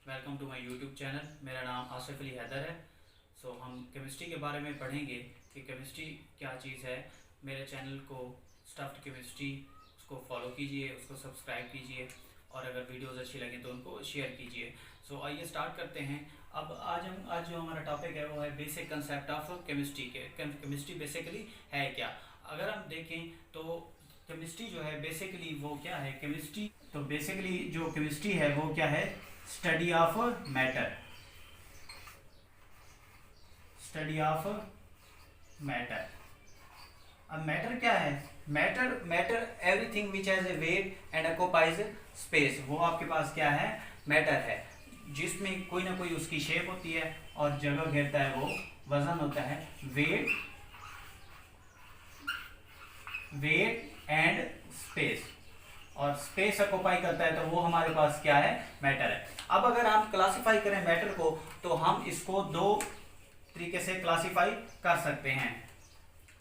Welcome to my YouTube channel. मेरा नाम आसिफ अली हैदर है। हम केमिस्ट्री के बारे में पढ़ेंगे कि केमिस्ट्री क्या चीज़ है। मेरे चैनल को स्टफ्ड केमिस्ट्री उसको फॉलो कीजिए, उसको सब्सक्राइब कीजिए और अगर वीडियोस अच्छी लगें तो उनको शेयर कीजिए। आइए स्टार्ट करते हैं। अब आज जो हमारा टॉपिक है वो है बेसिक कंसेप्ट ऑफ केमिस्ट्री के। केमिस्ट्री बेसिकली है क्या। अगर हम देखें तो केमिस्ट्री जो है बेसिकली वो क्या है। केमिस्ट्री तो बेसिकली जो केमिस्ट्री है वो क्या है, study of matter. Study of matter. अब मैटर क्या है। Matter everything which has a weight and occupies space. वो आपके पास क्या है, मैटर है जिसमें कोई ना कोई उसकी शेप होती है और जगह घेरता है, वो वजन होता है। वेट एंड स्पेस, और स्पेस ऑक्यूपाई करता है तो वो हमारे पास क्या है, मैटर है। अब अगर हम क्लासिफाई करें मैटर को तो हम इसको दो तरीके से क्लासिफाई कर सकते हैं।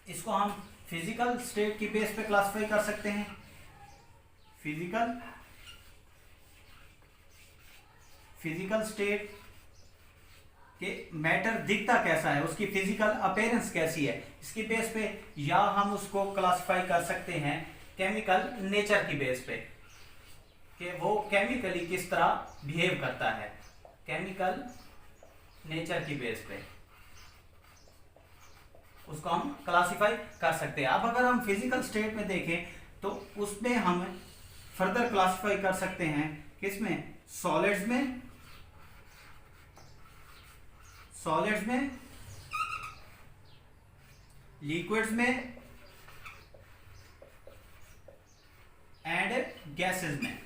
इसको हम फिजिकल स्टेट की बेस पे क्लासिफाई कर सकते हैं। फिजिकल स्टेट कि मैटर दिखता कैसा है, उसकी फिजिकल अपीयरेंस कैसी है, इसकी बेस पे। या हम उसको क्लासिफाई कर सकते हैं केमिकल नेचर की बेस पे कि वो केमिकली किस तरह बिहेव करता है। केमिकल नेचर की बेस पे उसको हम क्लासिफाई कर सकते हैं। अब अगर हम फिजिकल स्टेट में देखें तो उसमें हम फर्दर क्लासिफाई कर सकते हैं किसमें, सॉलिड्स में, लिक्विड्स में एंड गैसेस में।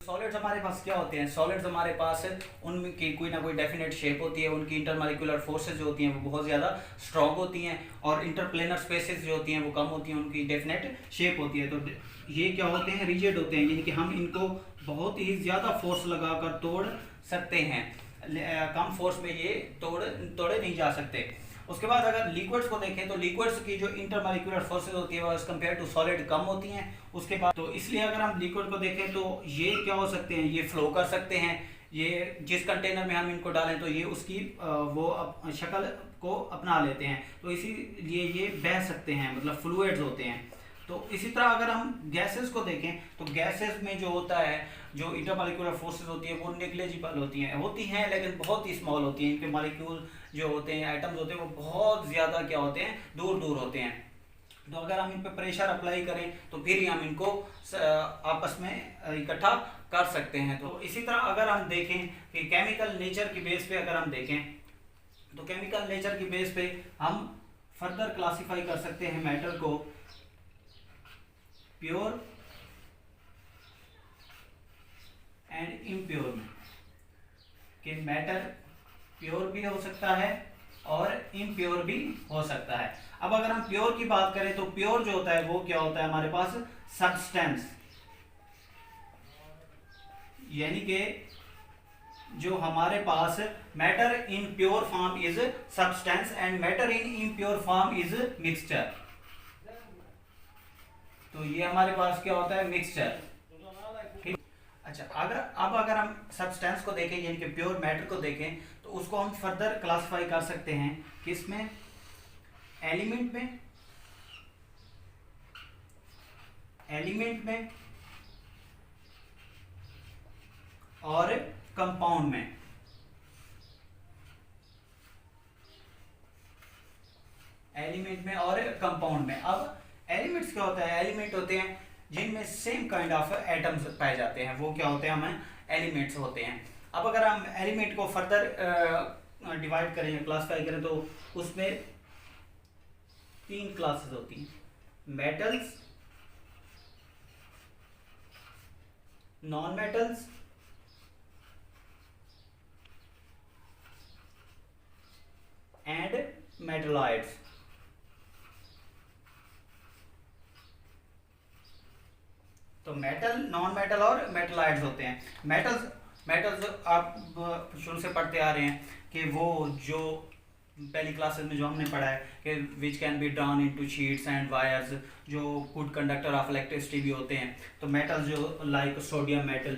सॉलिड्स हमारे पास क्या होते हैं, सॉलिड्स हमारे पास उनकी कोई ना कोई डेफिनेट शेप होती है, उनकी इंटरमॉलिक्यूलर फोर्सेस जो होती हैं वो बहुत ज़्यादा स्ट्रॉन्ग होती हैं और इंटरप्लेनर स्पेसेस जो होती हैं वो कम होती हैं, उनकी डेफिनेट शेप होती है। तो ये क्या होते हैं, रिजिड होते हैं, यानी कि हम इनको बहुत ही ज़्यादा फोर्स लगाकर तोड़ सकते हैं। कम फोर्स में ये तोड़े नहीं जा सकते। उसके बाद अगर लिक्विड्स को देखें तो लिक्विड्स की जो इंटरमॉलिक्यूलर फोर्सेस होती है वो एज कम्पेयर टू सॉलिड कम होती हैं। उसके बाद तो इसलिए अगर हम लिक्विड को देखें तो ये क्या हो सकते हैं, ये फ्लो कर सकते हैं। ये जिस कंटेनर में हम इनको डालें तो ये उसकी वो शक्ल को अपना लेते हैं, तो इसीलिए ये बह सकते हैं, मतलब फ्लूइड्स होते हैं। तो इसी तरह अगर हम गैसेस को देखें तो गैसेस में जो होता है, जो इंटरमॉलिक्यूलर फोर्सेस होती है वो नेग्लिजिबल होती हैं लेकिन बहुत ही स्मॉल होती हैं। इनके मॉलिक्यूल जो होते हैं, आइटम्स होते हैं, वो बहुत ज़्यादा क्या होते हैं, दूर होते हैं। तो अगर हम इन पर प्रेशर अप्लाई करें तो फिर ही हम इनको आपस में इकट्ठा कर सकते हैं। तो इसी तरह अगर हम देखें कि केमिकल नेचर की बेस पे अगर हम देखें तो केमिकल नेचर की बेस पे हम फर्दर क्लासिफाई कर सकते हैं मैटर को प्योर एंड इम्प्योर में, कि मैटर प्योर भी हो सकता है और इम्प्योर भी हो सकता है। अब अगर हम प्योर की बात करें तो प्योर जो होता है वो क्या होता है हमारे पास, सब्सटेंस, यानी कि जो हमारे पास matter in pure form is substance and matter in impure form is mixture. तो ये हमारे पास क्या होता है, मिक्सचर। अच्छा, अगर हम सब्सटेंस को देखें यानी कि प्योर मैटर को देखें तो उसको हम फर्दर क्लासिफाई कर सकते हैं किसमें, एलिमेंट में और कंपाउंड में। एलिमेंट में और कंपाउंड में। अब एलिमेंट्स क्या होता है, एलिमेंट होते हैं जिनमें सेम काइंड ऑफ एटम्स पाए जाते हैं, वो क्या होते हैं, हमें एलिमेंट्स होते हैं। अब अगर हम एलिमेंट को फर्दर डिवाइड करें या क्लासिफाई करें तो उसमें 3 क्लासेस होती हैं, metals, non metals and metalloids. तो मेटल, नॉन मेटल और मेटलॉइड्स होते हैं। मेटल्स आप शुरू से पढ़ते आ रहे हैं कि वो जो पहली क्लासेस में जो हमने पढ़ा है कि which can be drawn into sheets and wires, जो गुड कंडक्टर ऑफ इलेक्ट्रिसिटी भी होते हैं। तो मेटल्स जो like sodium metal,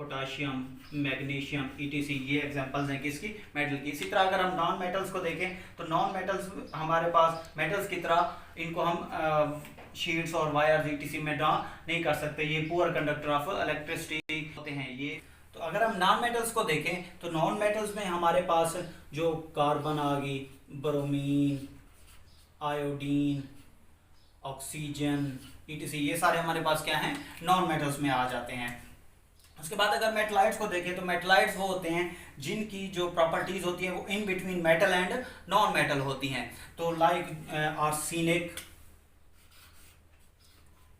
potassium, magnesium, etc, ये एग्जांपल्स हैं किसकी, मेटल की। इसी तरह अगर हम नॉन मेटल्स को देखें तो नॉन मेटल्स हमारे पास मेटल्स की तरह इनको हम शीट्स और वायर्स ईटीसी में ड्रा नहीं कर सकते, ये पुअर कंडक्टर ऑफ इलेक्ट्रिसिटी होते हैं ये। तो अगर हम नॉन मेटल्स को देखें तो नॉन मेटल्स में हमारे पास जो कार्बन आ गई, ब्रोमीन, आयोडीन, ऑक्सीजन, ईटीसी, ये सारे हमारे पास क्या हैं, नॉन मेटल्स में आ जाते हैं। उसके बाद अगर मेटलाइट्स को देखें तो मेटलाइट्स वो होते हैं जिनकी जो प्रॉपर्टीज होती है वो in between metal and non metal होती हैं। तो लाइक आर्सेनिक,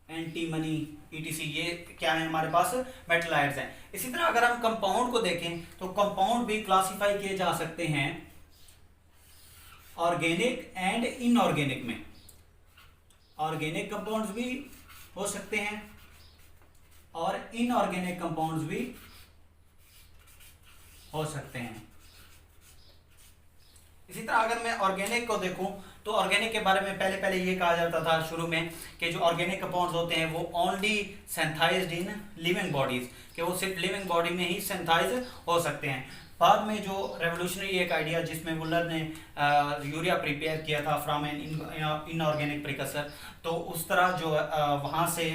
एंटीमनी, ईटीसी, ये क्या है हमारे पास, मेटलाइट्स हैं। इसी तरह अगर हम कंपाउंड को देखें तो कंपाउंड भी क्लासिफाई किए जा सकते हैं ऑर्गेनिक एंड इनऑर्गेनिक में। ऑर्गेनिक कंपाउंड्स भी हो सकते हैं और इनऑर्गेनिक कंपाउंड्स भी हो सकते हैं। इसी तरह अगर मैं ऑर्गेनिक को देखूं तो ऑर्गेनिक के बारे में पहले ये कहा जाता था शुरू में कि जो ऑर्गेनिक कंपाउंड्स होते हैं वो only synthesised in living bodies, कि वो सिर्फ लिविंग बॉडी में ही सिंथेसाइज हो सकते हैं। बाद में जो रेवोल्यूशनरी एक आइडिया जिसमें मुलर ने यूरिया प्रिपेयर किया था फ्रॉम एन इनऑर्गेनिक प्रिकसर, तो उस तरह जो वहाँ से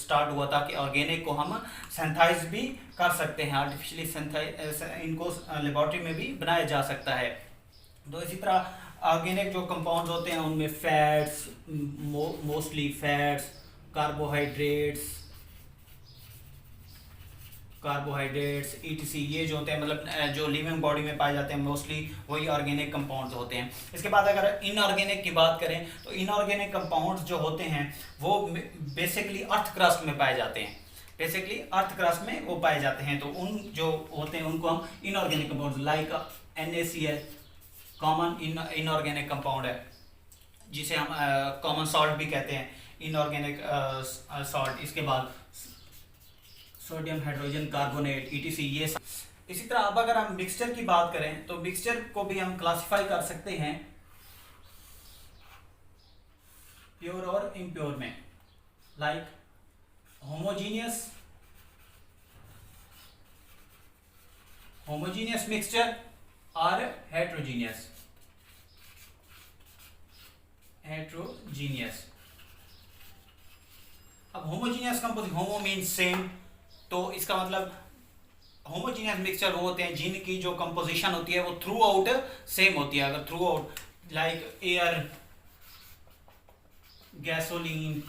स्टार्ट हुआ था कि ऑर्गेनिक को हम सिंथेसाइज भी कर सकते हैं, आर्टिफिशियली इनको लेबोरेटरी में भी बनाया जा सकता है। तो इसी तरह ऑर्गेनिक जो कंपाउंड्स होते हैं उनमें fats, mostly fats, carbohydrates, etc, ये जो होते हैं मतलब जो लिविंग बॉडी में पाए जाते हैं मोस्टली वही ऑर्गेनिक कंपाउंड्स होते हैं। इसके बाद अगर इनऑर्गेनिक की बात करें तो इनऑर्गेनिक कंपाउंड्स जो होते हैं वो बेसिकली अर्थ क्रस्ट में पाए जाते हैं, बेसिकली अर्थ क्रस्ट में वो पाए जाते हैं। तो उन जो होते हैं उनको हम inorganic compounds, like NaCl common inorganic compound है जिसे हम कॉमन सॉल्ट भी कहते हैं, इनऑर्गेनिक सॉल्ट। इसके बाद सोडियम हाइड्रोजन कार्बोनेट, ईटीसी, ये सब। इसी तरह अब अगर हम मिक्सचर की बात करें तो मिक्सचर को भी हम क्लासिफाई कर सकते हैं प्योर और इम्प्योर में, लाइक होमोजीनियस मिक्सचर और हेट्रोजीनियस। अब homogeneous composition, homo mean same, तो इसका मतलब होमोजीनियस मिक्सचर वो होते हैं जिनकी जो कंपोजिशन होती है वो थ्रू आउट सेम होती है। अगर through out like air, gasoline,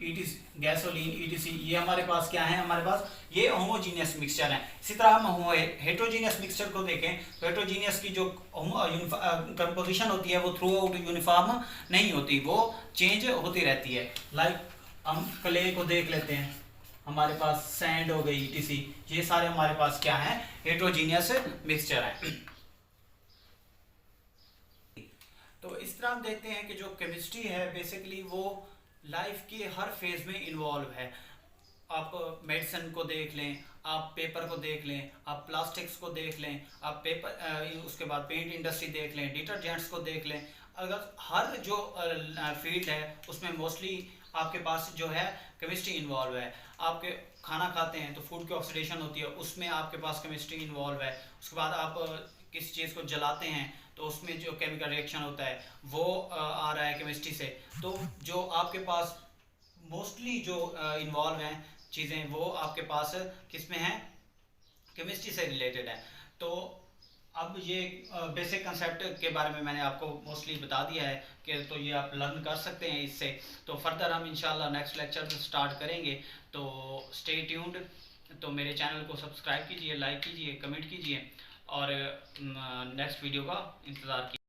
etc, ये हमारे पास क्या है, हमारे पास ये होमोजीनियस मिक्सचर है। इसी तरह हम हेट्रोजीनियस मिक्सचर को देखें तो हेट्रोजीनियस की जो कंपोजिशन होती है वो थ्रू आउट यूनिफॉर्म नहीं होती, वो चेंज होती रहती है। लाइक हम क्ले को देख लेते हैं, हमारे पास सैंड हो गई, ईटीसी, ये सारे हमारे पास क्या है, हेट्रोजीनियस मिक्सचर है। तो इस तरह हम देखते हैं कि जो केमिस्ट्री है बेसिकली वो लाइफ के हर फेज में इन्वॉल्व है। आप मेडिसिन को देख लें, आप पेपर को देख लें, आप प्लास्टिक्स को देख लें, आप उसके बाद पेंट इंडस्ट्री देख लें, डिटर्जेंट्स को देख लें। अगर हर जो फील्ड है उसमें मोस्टली आपके पास जो है केमिस्ट्री इन्वॉल्व है। आपके खाना खाते हैं तो फूड की ऑक्सीडेशन होती है, उसमें आपके पास केमिस्ट्री इन्वॉल्व है। उसके बाद आप किसी चीज़ को जलाते हैं तो उसमें जो केमिकल रिएक्शन होता है वो आ रहा है केमिस्ट्री से। तो जो आपके पास मोस्टली जो इन्वॉल्व हैं चीज़ें वो आपके पास किस में हैं, केमिस्ट्री से रिलेटेड है। तो अब ये बेसिक कंसेप्ट के बारे में मैंने आपको मोस्टली बता दिया है कि तो ये आप लर्न कर सकते हैं इससे। तो फर्दर हम इंशाल्लाह नेक्स्ट लेक्चर स्टार्ट करेंगे, तो स्टे ट्यून्ड। तो मेरे चैनल को सब्सक्राइब कीजिए, लाइक कीजिए, कमेंट कीजिए और नेक्स्ट वीडियो का इंतज़ार कीजिए।